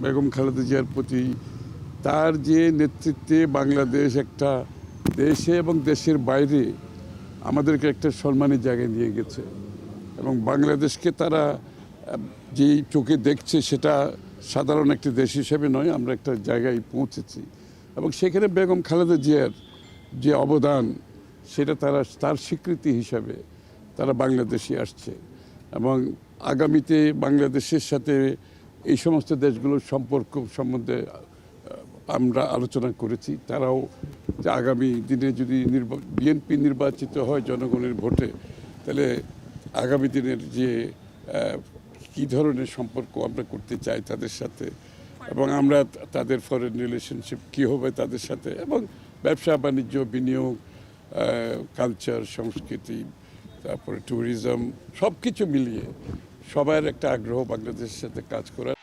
বেগম খালেদা জিয়ার প্রতি তার যে নেতৃত্বে বাংলাদেশ একটা দেশে এবং দেশের বাইরে আমাদেরকে একটা সম্মানের জায়গায় নিয়ে গেছে এবং বাংলাদেশকে তারা যেই চোখে দেখছে সেটা সাধারণ একটি দেশ হিসেবে নয়, আমরা একটা জায়গায় পৌঁছেছি এবং সেখানে বেগম খালেদা জিয়ার যে অবদান সেটা তার স্বীকৃতি হিসাবে তারা বাংলাদেশে আসছে এবং আগামীতে বাংলাদেশের সাথে এই সমস্ত দেশগুলোর সম্পর্ক সম্বন্ধে আমরা আলোচনা করেছি। তারাও যে আগামী দিনে যদি বিএনপি নির্বাচিত হয় জনগণের ভোটে, তাহলে আগামী দিনের যে কী ধরনের সম্পর্ক আমরা করতে চাই তাদের সাথে এবং আমরা তাদের ফরেন রিলেশনশিপ কী হবে তাদের সাথে এবং ব্যবসা বাণিজ্য বিনিয়োগ কালচার সংস্কৃতি তারপরে ট্যুরিজম সব কিছু মিলিয়ে সবার একটা আগ্রহ বাংলাদেশের সাথে কাজ করার।